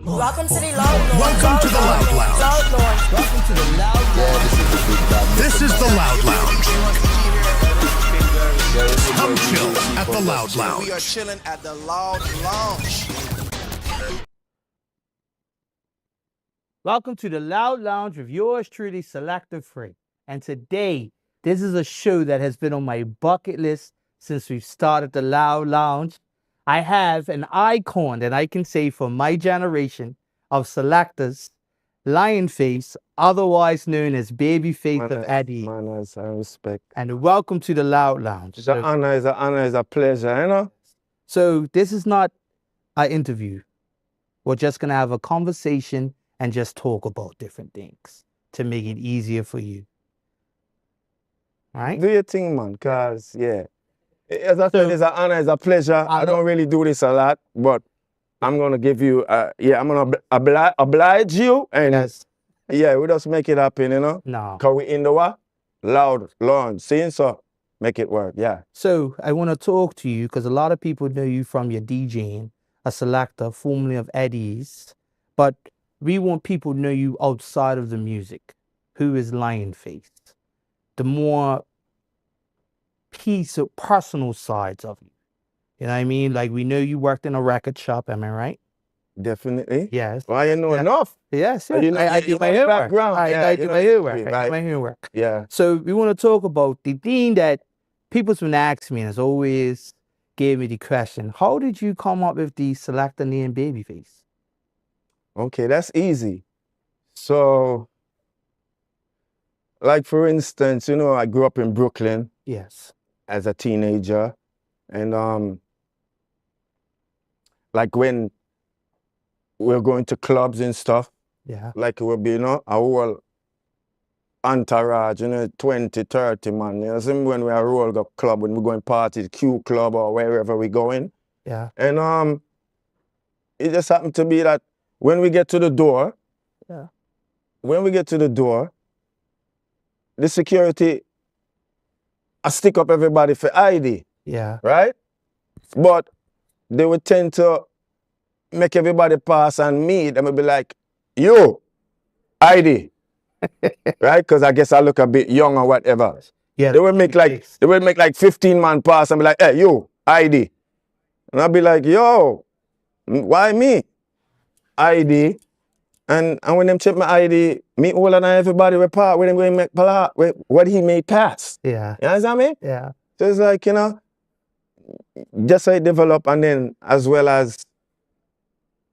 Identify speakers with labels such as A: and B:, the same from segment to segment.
A: Welcome to the Loud Launch.
B: Welcome to the Loud Lounge.
A: Loud Launch.
C: Welcome to the Loud Lounge.
B: This is the Loud Lounge. Come chill at the Loud Lounge.
D: We are chilling at the Loud Lounge.
E: Welcome to the Loud Lounge with yours truly, Selective Free. And today, this is a show that has been on my bucket list since we've started the Loud Lounge. I have an icon that I can say for my generation of selectors, Lionface, otherwise known as Babyface of Eddie.
C: Manners and respect.
E: And welcome to the Loud Lounge.
C: It's an honor, it's a pleasure, you know?
E: So this is not an interview. We're just going to have a conversation and just talk about different things to make it easier for you. All right?
C: Do your thing, man, because, yeah. As I said, it's an honor, it's a pleasure. I don't really do this a lot, but I'm going to give you, I'm going to oblige you. And yeah, we just make it happen, you know?
E: No.
C: Because we in the what? Loud Lounge. See? So make it work, yeah.
E: So I want to talk to you because a lot of people know you from your DJing, a selector, formerly of Eddie's. But we want people to know you outside of the music. Who is Lionface? The more personal sides of you. You know what I mean? Like we know you worked in a record shop, am I right?
C: Definitely.
E: Yes.
C: Well, you know enough.
E: Yes.
C: You know,
E: I do my homework. I do my homework.
C: Right.
E: I do my homework.
C: Yeah.
E: So we want to talk about the thing that people's been asking me and has always gave me the question, how did you come up with the selector name Babyface?
C: Okay, that's easy. So, like for instance, you know, I grew up in Brooklyn.
E: Yes.
C: As a teenager, and like when we're going to clubs and stuff,
E: yeah,
C: like it would be, you know, a whole entourage, you know, 20, 30 man, you know, same when we are roll up club, when we're going party, the Q club or wherever we're going.
E: Yeah.
C: And it just happened to be that when we get to the door, the security I stick up everybody for ID.
E: Yeah.
C: Right? But they would tend to make everybody pass and me, they would be like, yo, ID. Right? Because I guess I look a bit young or whatever.
E: Yeah.
C: They would make like 15 man pass and be like, hey, yo, ID. And I'd be like, yo, why me? ID. And when them check my ID, me older than everybody we part, when them going make what he made pass.
E: Yeah.
C: You understand me?
E: Yeah.
C: So it's like, you know, just how it develop, and then as well as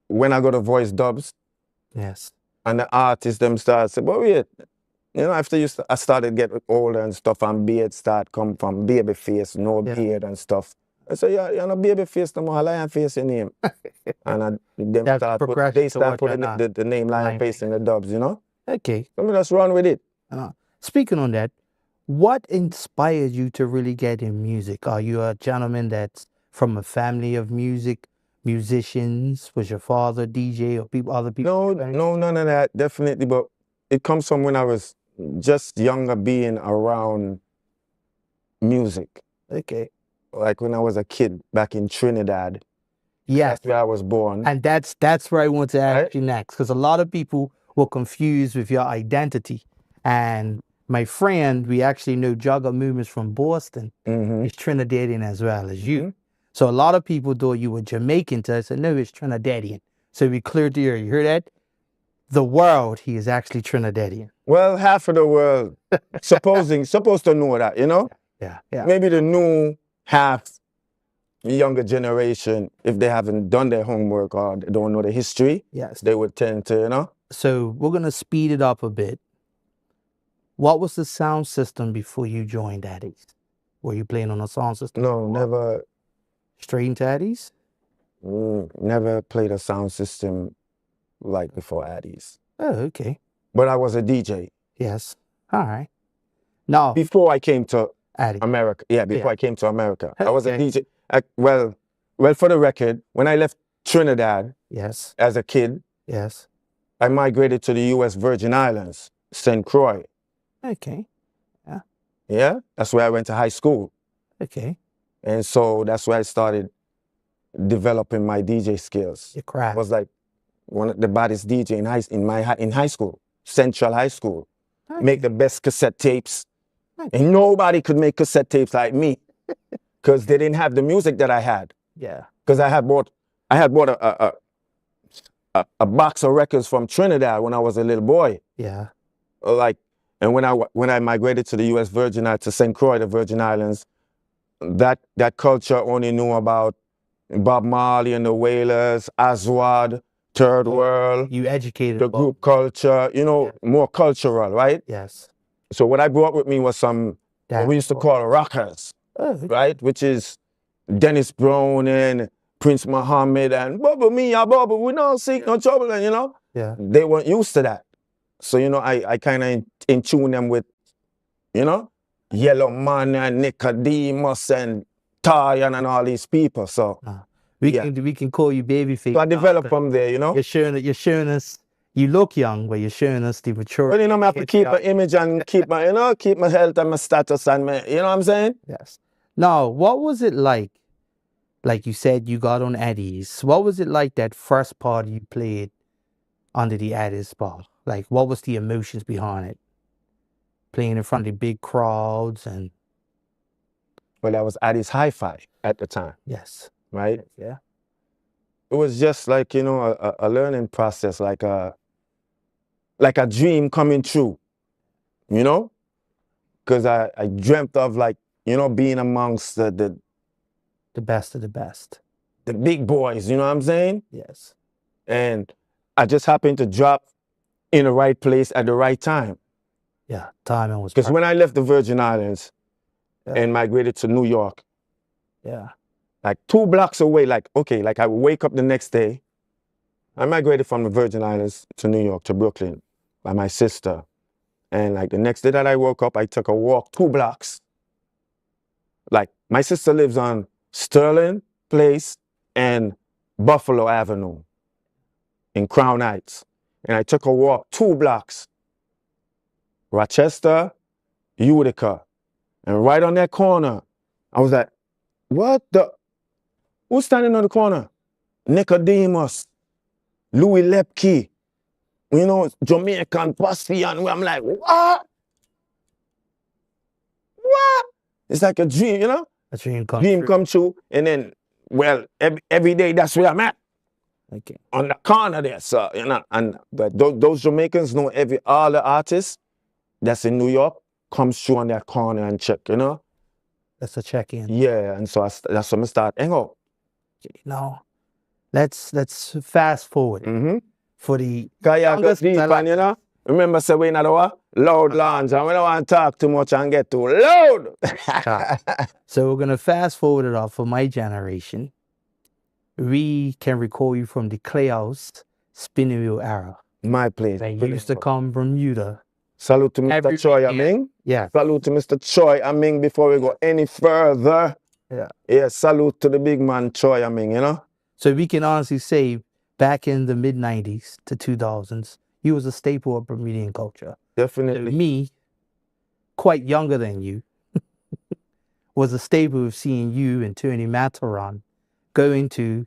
C: when I go to voice dubs.
E: Yes.
C: And the artists them start say, but wait, you know, after I started getting older and stuff, and beard start come from Babyface, no beard and stuff. I say, yeah, you're not Babyface no more, Lionface your name. And they start putting the name Lionface in the dubs, you know?
E: Okay.
C: So just run with it.
E: Speaking on that, what inspired you to really get in music? Are you a gentleman that's from a family of musicians? Was your father DJ or other people?
C: No, none of that, definitely. But it comes from when I was just younger, being around music.
E: Okay.
C: Like when I was a kid back in Trinidad.
E: Yes.
C: That's where I was born.
E: And that's where I want to ask you next, because a lot of people were confused with your identity. And my friend, we actually know Jugger Movements from Boston, is Trinidadian as well as you. So a lot of people thought you were Jamaican. So I said, no, it's Trinidadian. So we cleared the air. You hear that? The world, he is actually Trinidadian.
C: Well, half of the world supposed to know that, you know?
E: Yeah.
C: Maybe the new half, the younger generation, if they haven't done their homework or they don't know the history, they would tend to, you know?
E: So we're going to speed it up a bit. What was the sound system before you joined Eddie's? Were you playing on a sound system?
C: No, never.
E: Straight into Eddie's?
C: Never played a sound system like before Eddie's.
E: Oh, okay.
C: But I was a DJ.
E: Yes. All right. Now,
C: before I came to
E: Eddie.
C: America. Yeah, before I came to America. I was a DJ. Well, for the record, when I left Trinidad as a kid, I migrated to the U.S. Virgin Islands, St. Croix.
E: Okay.
C: Yeah, that's where I went to high school.
E: Okay.
C: And so that's where I started developing my DJ skills.
E: Your craft.
C: Was like one of the baddest DJ in high school, Central High School. Make the best cassette tapes. And nobody could make cassette tapes like me because they didn't have the music that I had.
E: Yeah.
C: Because I had bought a box of records from Trinidad when I was a little boy.
E: Yeah.
C: Like, and when I migrated to the U.S. Virgin Islands, to St. Croix, the Virgin Islands, that culture only knew about Bob Marley and the Wailers, Aswad, Third World,
E: You educated
C: the
E: about-
C: group culture, you know, more cultural, right?
E: Yes.
C: So what I brought with me was some, what we used to call rockers, right? Which is Dennis Brown and Prince Muhammad and Bubba Mia, Bubba, we don't seek no trouble, and you know?
E: Yeah.
C: They weren't used to that. So, you know, I kind of in tune them with, you know, Yellow Man and Nicodemus and Tyan and all these people. So,
E: We can call you Babyface.
C: so I developed from there, you know?
E: You're showing us, you look young, but you're showing us the maturity.
C: Well, you know, I have to keep my image and keep my, you know, keep my health and my status and my, you know what I'm saying?
E: Yes. Now, what was it like? Like you said, you got on Eddie's. What was it like that first party you played under the Eddie's bar? Like, what was the emotions behind it? Playing in front of the big crowds and...
C: Well, that was Addis Hi-Fi at the time,
E: Yes.
C: right?
E: Yeah.
C: It was just like, you know, a learning process, like a dream coming true, you know? Because I dreamt of, like, you know, being amongst the
E: best of the best.
C: The big boys, you know what I'm saying?
E: Yes.
C: And I just happened to drop in the right place at the right time.
E: Yeah, timing was
C: Because when I left the Virgin Islands
E: Yeah.
C: and migrated to New York,
E: Yeah.
C: like 2 blocks away, like, okay, like I would wake up the next day. I migrated from the Virgin Islands to New York, to Brooklyn, by my sister. And like the next day that I woke up, I took a walk 2 blocks. Like my sister lives on Sterling Place and Buffalo Avenue in Crown Heights. And I took a walk 2 blocks. Rochester, Utica. And right on that corner, I was like, what the? Who's standing on the corner? Nicodemus, Louis Lepke, you know, Jamaican Pastian. I'm like, what? What? It's like a dream, you know?
E: A dream come
C: Dream
E: true.
C: come true. And then, well, every day that's where I'm at.
E: Okay.
C: On the corner there, so, you know. And but those Jamaicans know all the artists that's in New York comes through on that corner and check, you know?
E: That's a check-in.
C: Yeah, and so that's when I start hang out.
E: Now, let's fast forward for the
C: Cause you go
E: youngest
C: deep
E: fella-
C: and, you know, remember say we in the what? Loud lounge, and we don't want to talk too much and get too loud.
E: So we're gonna fast forward it off for my generation. We can recall you from the Clay House spinning wheel era.
C: My place.
E: When you used to come Bermuda.
C: Salute to Mr.
E: Every
C: Choi
E: weekend.
C: Aming.
E: Yeah.
C: Salute to Mr. Choi Aming before we go any further.
E: Yeah.
C: Yeah, salute to the big man Choi Aming, you know?
E: So we can honestly say back in the mid-90s to 2000s, he was a staple of Bermudian culture. So
C: Definitely.
E: me, quite younger than you, was a staple of seeing you and Tony Mataran going to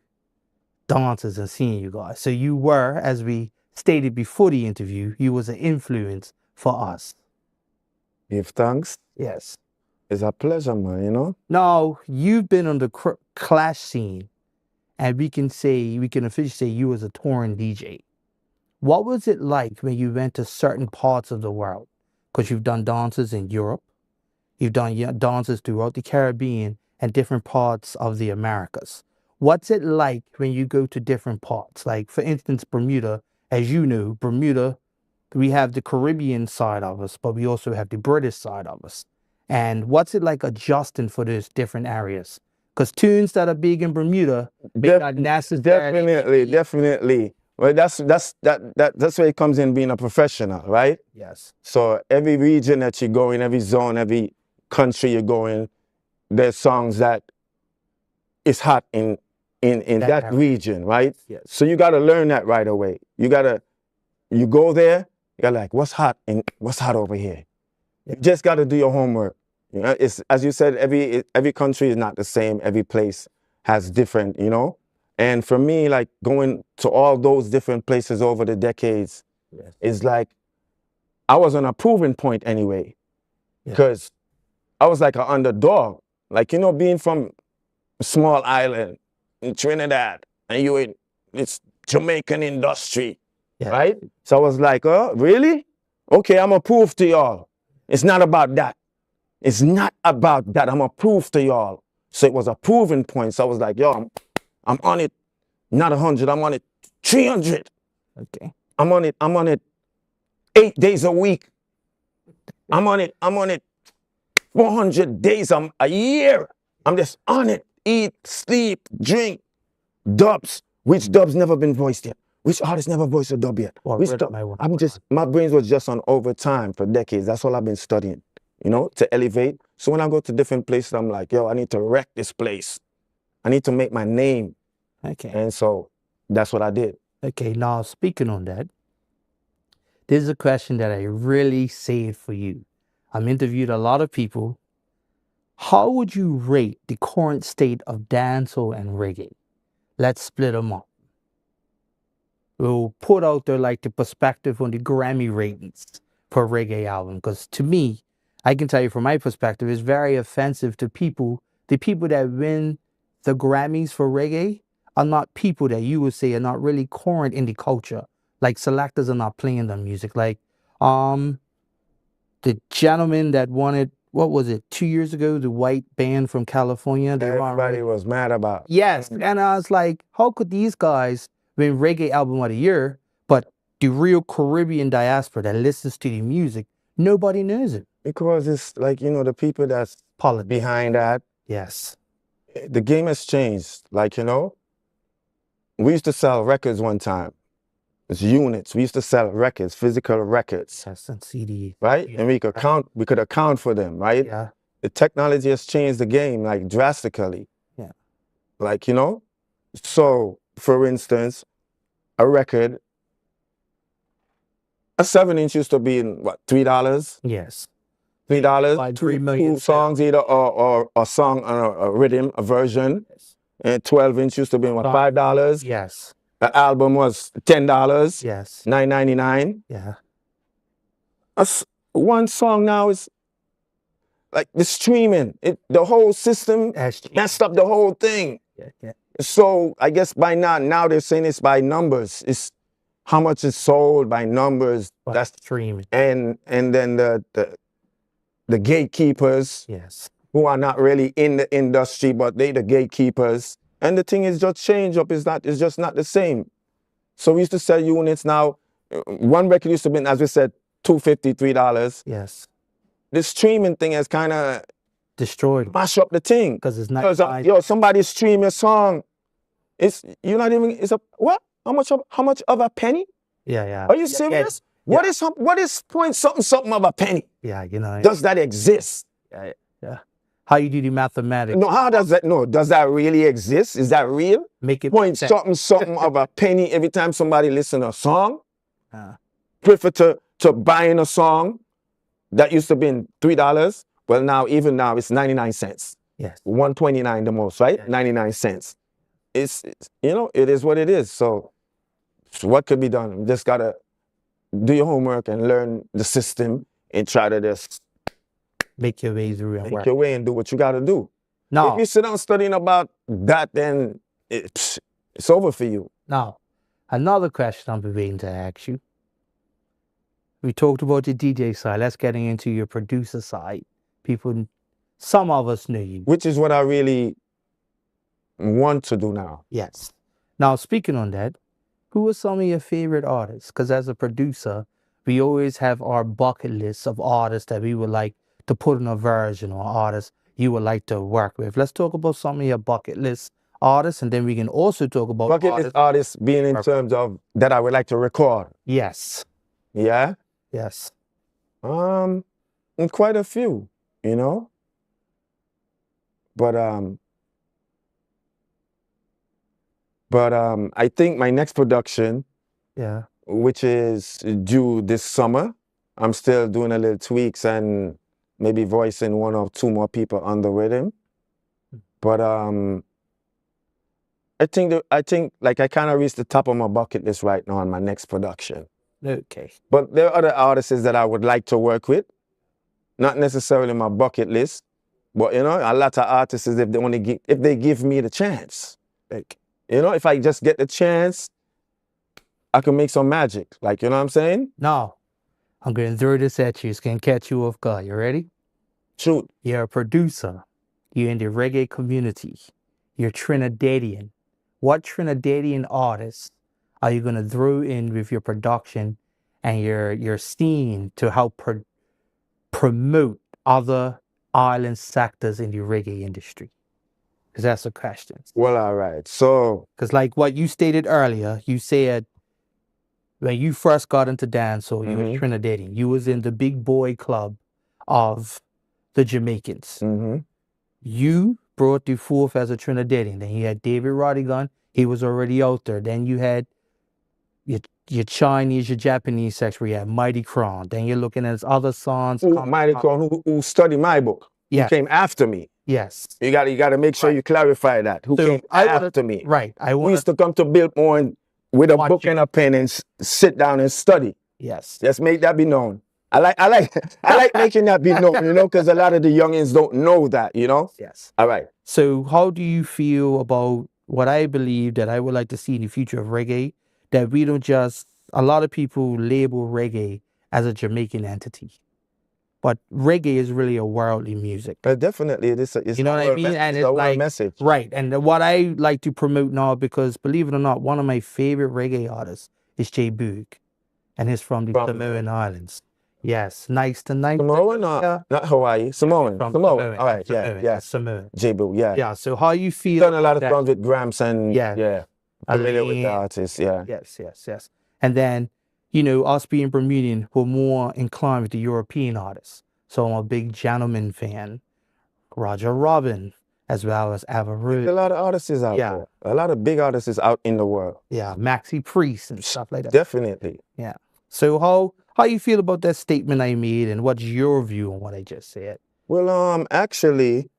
E: dances and seeing you guys. So you were, as we stated before the interview, you was an influence for us.
C: Give thanks.
E: Yes.
C: It's a pleasure, man, you know?
E: Now, you've been on the clash scene, and we can officially say you was a touring DJ. What was it like when you went to certain parts of the world? Because you've done dances in Europe, you've done dances throughout the Caribbean and different parts of the Americas. What's it like when you go to different parts? Like, for instance, Bermuda, as you know, Bermuda, we have the Caribbean side of us, but we also have the British side of us. And what's it like adjusting for those different areas? Because tunes that are big in Bermuda may not necessarily...
C: Definitely. Well, that's where it comes in being a professional, right?
E: Yes.
C: So every region that you go in, every zone, every country you go in, there's songs that is hot in that
E: area.
C: region, right?
E: Yes.
C: So you got to learn that right away. You go there, you're like, what's hot over here? You just got to do your homework. You know, it's, as you said, every country is not the same. Every place has different, you know, And for me, like going to all those different places over the decades
E: Yes.
C: is like, I was on a proving point anyway,
E: Yeah.
C: because I was like an underdog. Like, you know, being from a small island in Trinidad and you in this Jamaican industry,
E: Yeah.
C: right? So I was like, oh, really? Okay, I'm gonna prove to y'all. It's not about that. It's not about that. I'm gonna prove to y'all. So it was a proving point. So I was like, yo, I'm on it, not 100, I'm on it 300.
E: Okay.
C: I'm on it 8 days a week. I'm on it 400 days a year. I'm just on it. Eat, sleep, drink, dubs. Which dubs never been voiced yet? Which artist never voiced a dub yet?
E: Well,
C: Which
E: rhythm
C: dub?
E: I want.
C: My brains was just on overtime for decades. That's all I've been studying, you know, to elevate. So when I go to different places, I'm like, yo, I need to wreck this place. I need to make my name.
E: Okay.
C: And so that's what I did.
E: Okay, now speaking on that, this is a question that I really saved for you. I'm interviewed a lot of people. How would you rate the current state of dancehall and reggae? Let's split them up. We'll put out there like the perspective on the Grammy ratings for a reggae album. Because to me, I can tell you from my perspective, it's very offensive to people. The people that win the Grammys for reggae are not people that you would say are not really current in the culture. Like selectors are not playing the music. Like the gentleman that won it, what was it, 2 years ago, the white band from California. They won
C: Everybody was mad about.
E: Yes. And I was like, how could these guys win reggae album of the year, but the real Caribbean diaspora that listens to the music, nobody knows it?
C: Because it's like, you know, the people that's behind that,
E: Yes.
C: the game has changed. Like, you know, we used to sell records one time. It's units. We used to sell records, physical records,
E: Yes, and CD.
C: right?
E: Yeah.
C: And we could account for them, right?
E: Yeah.
C: The technology has changed the game like drastically.
E: Yeah.
C: Like, you know, so for instance, a record, a 7-inch used to be in what, $3?
E: Yes.
C: $3,
E: By
C: two
E: 3 million
C: songs either, or a song and a rhythm, a version.
E: Yes.
C: And 12-inch used to be in what, $5?
E: Yes.
C: The album was $10,
E: Yes.
C: $9.99.
E: Yeah.
C: One song now is like the streaming. The whole system messed up the whole thing.
E: Yeah. Yeah.
C: So I guess by now they're saying it's by numbers. It's how much is sold by numbers.
E: But
C: That's
E: streaming.
C: and then the gatekeepers,
E: Yes.
C: who are not really in the industry, but they the gatekeepers. And the thing is just change up. It's just not the same. So we used to sell units now. One record used to be, as we said, $2.50, $3.
E: Yes.
C: The streaming thing has kind of
E: Destroyed
C: mash up the thing.
E: because it's not.
C: Yo, somebody stream your song. You're not even. It's a what? How much of a penny?
E: Yeah. Yeah.
C: Are you serious? What is point something of a penny?
E: Yeah. You know.
C: Does that exist?
E: Yeah. Yeah. How you do the mathematics?
C: No, how does that? No, does that really exist? Is that real?
E: Make it
C: Point
E: sense.
C: something of a penny every time somebody listen to a song.
E: Uh,
C: Prefer to buying a song that used to be $3. Well, even now it's 99 cents.
E: yes.
C: 129 the most, right?
E: Yeah.
C: 99 cents. It's you know, it is what it is. So what could be done? You just gotta do your homework and learn the system and try to just
E: Make your way through and
C: make
E: work.
C: your way and do what you gotta do.
E: Now,
C: If you sit down studying about that, then it's over for you.
E: now, another question I've been waiting to ask you. We talked about the DJ side. Let's get into your producer side. Some of us know you.
C: Which is what I really want to do now.
E: Yes. Now, speaking on that, who are some of your favorite artists? Because as a producer, we always have our bucket list of artists that we would like to put in a version or artists you would like to work with. Let's talk about some of your bucket list artists, and then we can also talk about
C: Bucket list artists being in terms of that I would like to record.
E: Yes.
C: Yeah.
E: Yes.
C: And quite a few, you know. But I think my next production,
E: Yeah.
C: which is due this summer, I'm still doing a little tweaks and maybe voicing 1 or 2 more people on the rhythm. But I think like I kind of reached the top of my bucket list right now on my next production.
E: Okay.
C: But there are other artists that I would like to work with. Not necessarily my bucket list, but you know, a lot of artists, if they give me the chance, like, you know, if I just get the chance, I can make some magic. Like, you know what I'm saying?
E: Now, I'm going to throw this at you. It's going to catch you off guard. You ready?
C: Shoot.
E: You're a producer. You're in the reggae community. You're Trinidadian. What Trinidadian artists are you going to throw in with your production and your scene to help promote other island sectors in the reggae industry? Because that's the question.
C: Well, all right. So,
E: Because like what you stated earlier, you said when you first got into dancehall, you were Trinidadian. You was in the big boy club of the Jamaicans. You brought you forth as a Trinidadian. Then you had David Rodigan. He was already out there. Then you had your Chinese, your Japanese section where you had Mighty Crown. Then you're looking at his other sons.
C: Mighty Crown, who studied my book, who came after me.
E: Yes.
C: You got to make sure you clarify that. Who came after me?
E: Right.
C: We used to come to Biltmore with a book and a pen and sit down and study.
E: Yes.
C: Just make that be known. I like making that be known, you know, because a lot of the youngins don't know that, you know?
E: Yes.
C: All right.
E: So how do you feel about what I believe that I would like to see in the future of reggae, that we don't just, a lot of people label reggae as a Jamaican entity, but reggae is really a worldly music.
C: Definitely, it's
E: you know what I mean? And it's like,
C: message.
E: Right. And what I like to promote now, because believe it or not, one of my favorite reggae artists is J Boog, and he's from the Samoan Islands. Yes, nice to nice.
C: Samoan, not Hawaii. Samoan. Samoan. All right, yeah.
E: Samoan.
C: J-Boo, yeah.
E: Yeah, so how you feel?
C: Done a lot of songs with Gramps and familiar with the
E: Alain.
C: artists, yeah.
E: Yes. And then, you know, us being Bermudian, we're more inclined with the European artists. So I'm a big Gentleman fan, Roger Robin, as well as Avaru.
C: A lot of artists out there. A lot of big artists out in the world.
E: Yeah, Maxi Priest and stuff like that.
C: Definitely.
E: Yeah. So how you feel about that statement I made, and what's your view on what I just said?
C: Well, actually,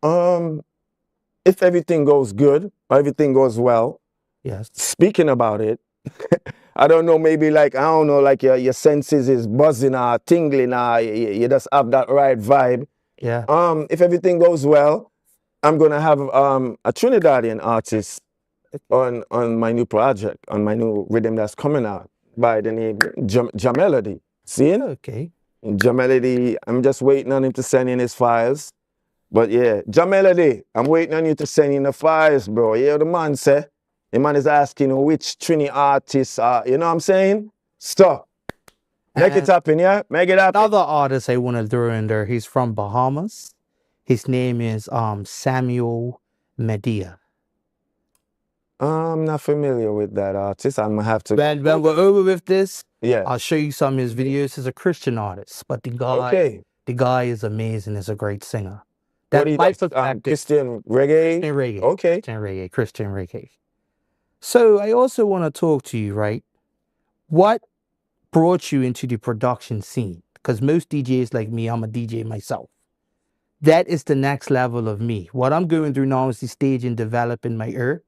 C: if everything goes good, or everything goes well,
E: yes.
C: Speaking about it, I don't know, maybe like, I don't know, like your senses is buzzing or tingling or you just have that right vibe.
E: Yeah.
C: If everything goes well, I'm gonna have a Trinidadian artist on my new project, on my new rhythm that's coming out by the name Jamelody. See it?
E: Okay.
C: Jamelody, I'm just waiting on him to send in his files. But yeah, Jamelody, I'm waiting on you to send in the files, bro. Yeah, the man say. The man is asking which Trini artists are, you know what I'm saying? Stop. Make it happen, yeah? Make it happen.
E: Another artist I want to throw in there, he's from Bahamas. His name is Samuel Medea.
C: I'm not familiar with that artist. I'm gonna have to.
E: When we're over with this,
C: yeah,
E: I'll show you some of his videos. He's a Christian artist, but the guy is amazing. He's a great singer. That's my perspective.
C: Christian reggae?
E: Christian reggae.
C: Okay.
E: Christian reggae. So I also want to talk to you, right? What brought you into the production scene? Because most DJs like me, I'm a DJ myself. That is the next level of me. What I'm going through now is the stage in developing my ear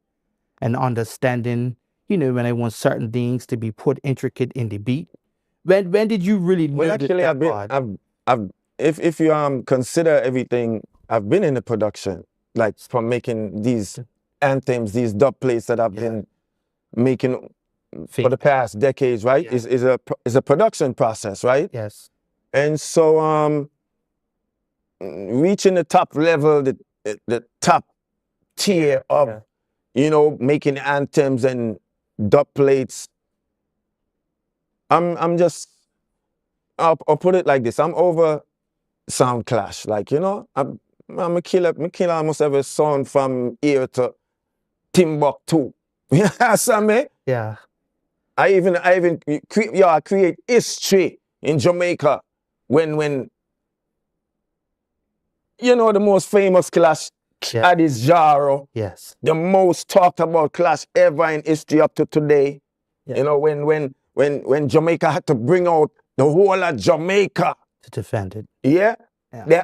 E: and understanding, you know, when I want certain things to be put intricate in the beat. When did you really know?
C: Well, actually, if you consider everything, I've been in the production, like from making these anthems, these dub plates that I've been making for the past decades, right? Is a production process, right?
E: Yes.
C: And so reaching the top level, the top tier of you know, making anthems and dub plates. I'm just, I'll put it like this. I'm over sound clash. Like, you know, I'm a killer almost every sound from here to Timbuktu. You know what I mean?
E: Yeah.
C: I create history in Jamaica when you know the most famous clash Addis Jaro.
E: Yes.
C: The most talked about clash ever in history up to today. You know, when Jamaica had to bring out the whole of Jamaica
E: to defend it.
C: Yeah.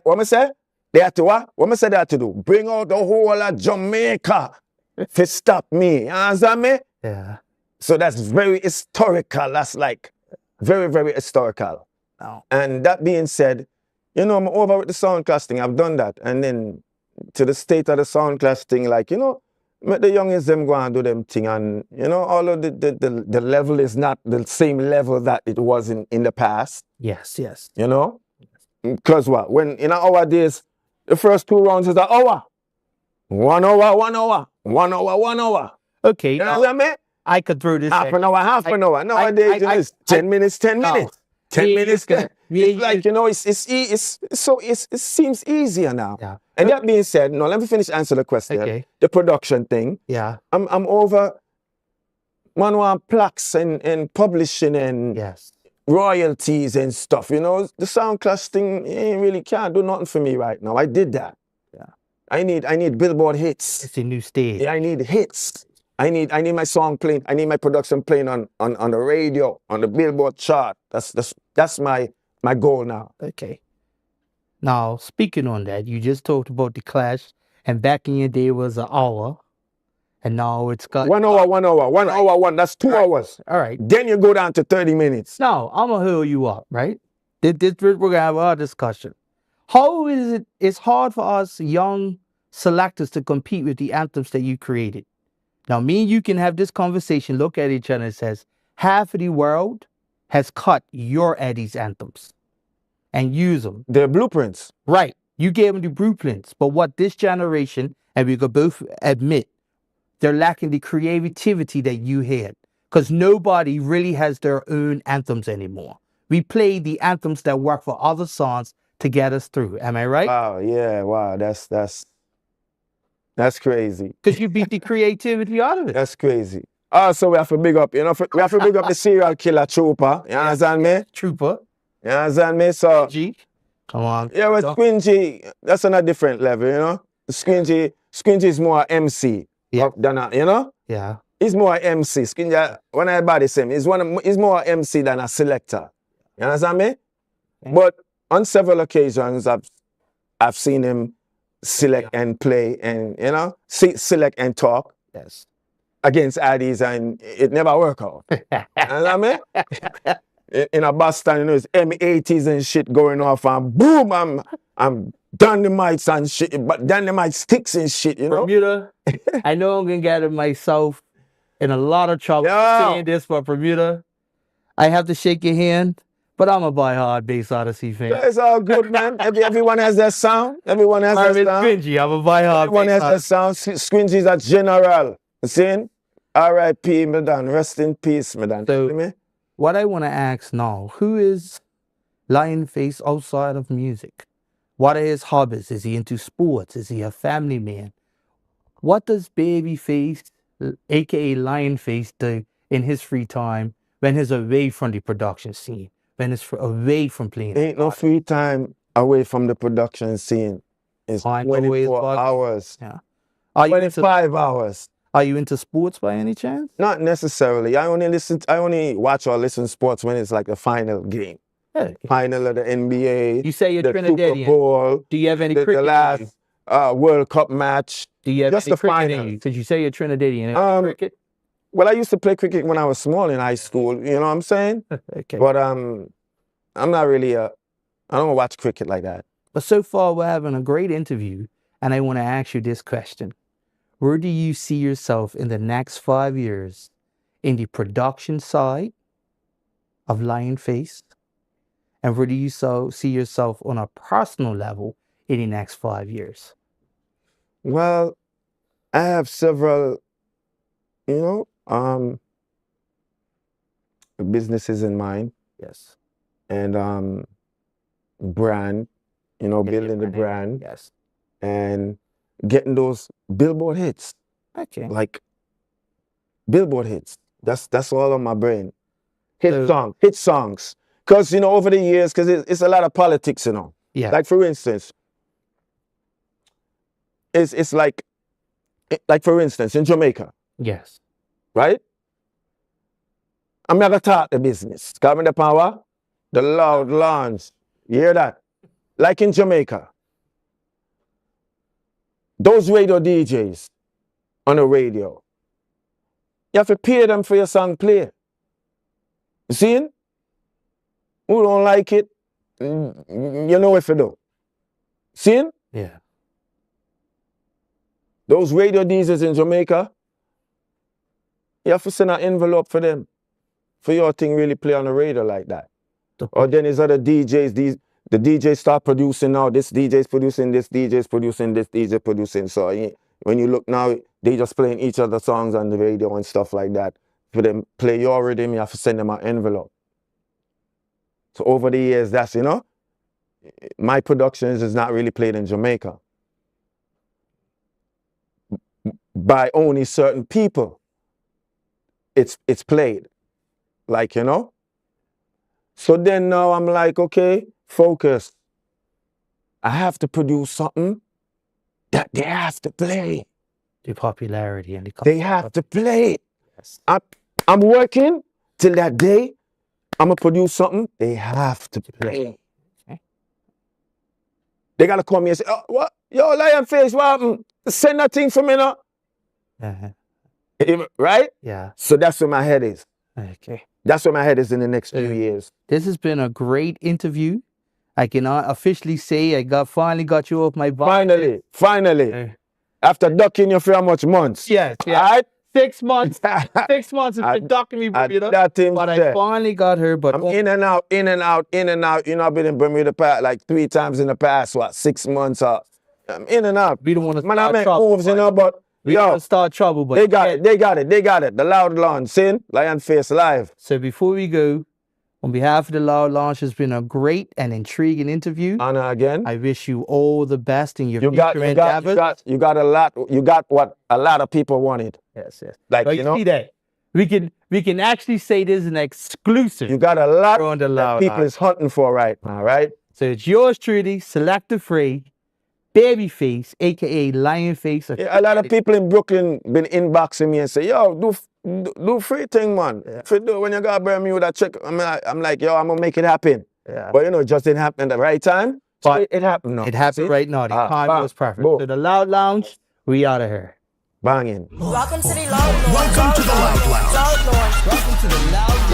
C: What am I say? They had to what? What am I say they had to do? Bring out the whole of Jamaica. to stop me. You understand me?
E: Yeah.
C: So that's very historical. That's like very, very historical.
E: No.
C: And that being said, you know, I'm over with the sound class thing. I've done that. And then to the state of the sound class thing, like, you know, make the youngest them go and do them thing. And, you know, all of the level is not the same level that it was in the past,
E: Yes, yes.
C: you know? Because what? When in our days, the first 2 rounds is an hour. 1 hour, 1 hour, 1 hour, 1 hour.
E: Okay,
C: You know
E: now,
C: what I mean?
E: I could throw this
C: Half
E: at
C: an hour, half an hour. Nowadays, you know, it's 10 minutes, 10
E: No.
C: minutes. 10
E: Me and
C: minutes.
E: you can- me
C: It's
E: and
C: like,
E: you-
C: you know, it seems easier now.
E: Yeah.
C: And that being said, no, let me finish answer the question.
E: Okay.
C: The production thing.
E: Yeah.
C: I'm over manual plaques and publishing and
E: Yes.
C: royalties and stuff. You know, the sound class thing ain't really can't do nothing for me right now. I did that.
E: Yeah.
C: I need Billboard hits.
E: It's a new stage.
C: Yeah, I need hits. I need my song playing. I need my production playing on the radio, on the Billboard chart. That's my goal now.
E: Okay. Now, speaking on that, you just talked about the Clash, and back in your day was an hour, and now it's got
C: 1 hour, 1 hour, 1 hour, one. That's 2 hours.
E: All right.
C: Then you go down to 30 minutes.
E: Now, I'm gonna heal you up, right? We're gonna have our discussion. How is it? It's hard for us young selectors to compete with the anthems that you created. Now, me and you can have this conversation, look at each other, and says half of the world has cut your Eddie's anthems and use them.
C: They're blueprints.
E: Right. You gave them the blueprints, but what this generation, and we could both admit, they're lacking the creativity that you had, because nobody really has their own anthems anymore. We play the anthems that work for other songs to get us through. Am I right?
C: Wow, yeah, wow, that's crazy.
E: Because you beat the creativity out of it.
C: That's crazy. Also, we have to big up, you know, we have to big up the serial killer trooper. You understand me?
E: Trooper.
C: You understand me? So,
E: G. Come on.
C: yeah, with Squingy, that's on a different level, you know? Squingy is more MC.
E: Yeah.
C: Than a, you know?
E: Yeah.
C: He's more MC. Squingy, when I body him, he's more MC than a selector. You understand me?
E: Okay.
C: But on several occasions, I've seen him select and play and, you know, select and talk
E: Yes.
C: against addies, and it never work out. You know what I mean? In a Boston, you know, it's M80s and shit going off, and boom, I'm dynamites and shit, but dynamite sticks and shit, you know?
E: Bermuda, I know I'm gonna get myself in a lot of trouble saying this, but Bermuda, I have to shake your hand, but I'm a buy hard bass Odyssey fan.
C: It's all good, man. Everyone has their sound. Everyone has their sound.
E: Squingy, I'm a buy hard
C: Everyone has their sound. Squingy's a general. You see? R.I.P. Medan. Rest in peace, Medan.
E: So-
C: You me?
E: What I want to ask now, who is Lionface outside of music? What are his hobbies? Is he into sports? Is he a family man? What does Babyface, aka Lionface, do in his free time when he's away from the production scene? When he's away from playing?
C: Ain't no free time away from the production scene. It's
E: Time away is
C: 24
E: what-
C: hours.
E: Are you into
C: 25 hours.
E: Are you into sports by any chance?
C: Not necessarily. I only watch or listen to sports when it's like the final game.
E: Yeah.
C: Final of the NBA.
E: You say you're
C: the Super
E: Trinidadian.
C: Bowl.
E: Do you have any
C: The
E: cricket? in you?
C: last World Cup match.
E: Do you have
C: just
E: any
C: the
E: cricket in
C: finals.
E: you? Because you say you're Trinidadian. Cricket?
C: Well, I used to play cricket when I was small in high school. You know what I'm saying?
E: Okay.
C: But I'm not really I don't watch cricket like that.
E: But so far, we're having a great interview, and I want to ask you this question. Where do you see yourself in the next 5 years in the production side of Lionface? And where do you see yourself on a personal level in the next 5 years?
C: Well, I have several, you know, businesses in mind
E: Yes.
C: and brand, you know, building the brand
E: Yes.
C: and getting those Billboard hits,
E: Okay.
C: like Billboard hits. That's all on my brain. Hit
E: So-
C: songs. Because, you know, over the years, because it's a lot of politics, you know.
E: Yeah.
C: Like, for instance, it's like for instance, in Jamaica,
E: Yes.
C: right? I'm not gonna talk the business. Got me the power? The loud launch. You hear that? Like in Jamaica. Those radio DJs, on the radio. You have to pay them for your song play. You see? Who don't like it, you know what to do. See?
E: Yeah.
C: Those radio DJs in Jamaica, you have to send an envelope for them. For your thing really play on the radio like that. Or then there's other DJs, the DJs start producing now, this DJ's producing, this DJ's producing, this DJ producing. So when you look now, they just playing each other's songs on the radio and stuff like that. For them play your rhythm, you have to send them an envelope. So over the years, that's, you know, my productions is not really played in Jamaica. By only certain people, it's played. Like, you know? So then now I'm like, okay, focus. I have to produce something that they have to play.
E: The popularity and the
C: They have to play.
E: Yes.
C: I'm working till that day. I'm going to produce something they have to play.
E: Okay.
C: They got to come here and say, oh, what? Yo, Lion Face, what happened? Send that thing for me now. Right?
E: Yeah.
C: So that's where my head is.
E: Okay.
C: That's where my head is in the next few years.
E: This has been a great interview. I can officially say I finally got you off my butt.
C: Finally. After ducking you for how much months?
E: Yes.
C: All right?
E: 6 months. 6 months has been ducking me, Bermuda. But I finally got her. But
C: I'm in and out. You know, I've been in Bermuda like 3 times in the past, 6 months. I'm in and out.
E: We don't want to
C: Man, I
E: start
C: make
E: trouble.
C: moves, you know, but
E: We don't
C: yo,
E: want to start trouble. But
C: they got it. The Loud Launch, see? Lion Face Live.
E: So before we go, on behalf of the Loud Launch, it's been a great and intriguing interview.
C: Honor again.
E: I wish you all the best in your
C: You got a lot. You got what a lot of people wanted.
E: Yes.
C: Like,
E: But
C: you know,
E: see that we can actually say this is an exclusive.
C: you got a lot
E: on the
C: that
E: Loud
C: people
E: Launch.
C: is hunting for right now, right?
E: So it's yours truly, Selective Free, Babyface, aka Lion Face.
C: Yeah, a lot of people in Brooklyn been inboxing me and say, yo, do free thing, man.
E: Yeah.
C: If you do, when you got Bermuda, check. I'm like, yo, I'm gonna make it happen.
E: Yeah.
C: But you know, it just didn't happen at the right time.
E: But
C: So it happened now.
E: It happened
C: See?
E: right now. The time
C: bam,
E: was perfect.
C: boom.
E: So the Loud Lounge, we out of here.
C: Banging.
A: Welcome to the Loud Launch.
B: Welcome to the Loud Lounge.
A: Loud Launch.
E: Welcome to the Loud Lounge.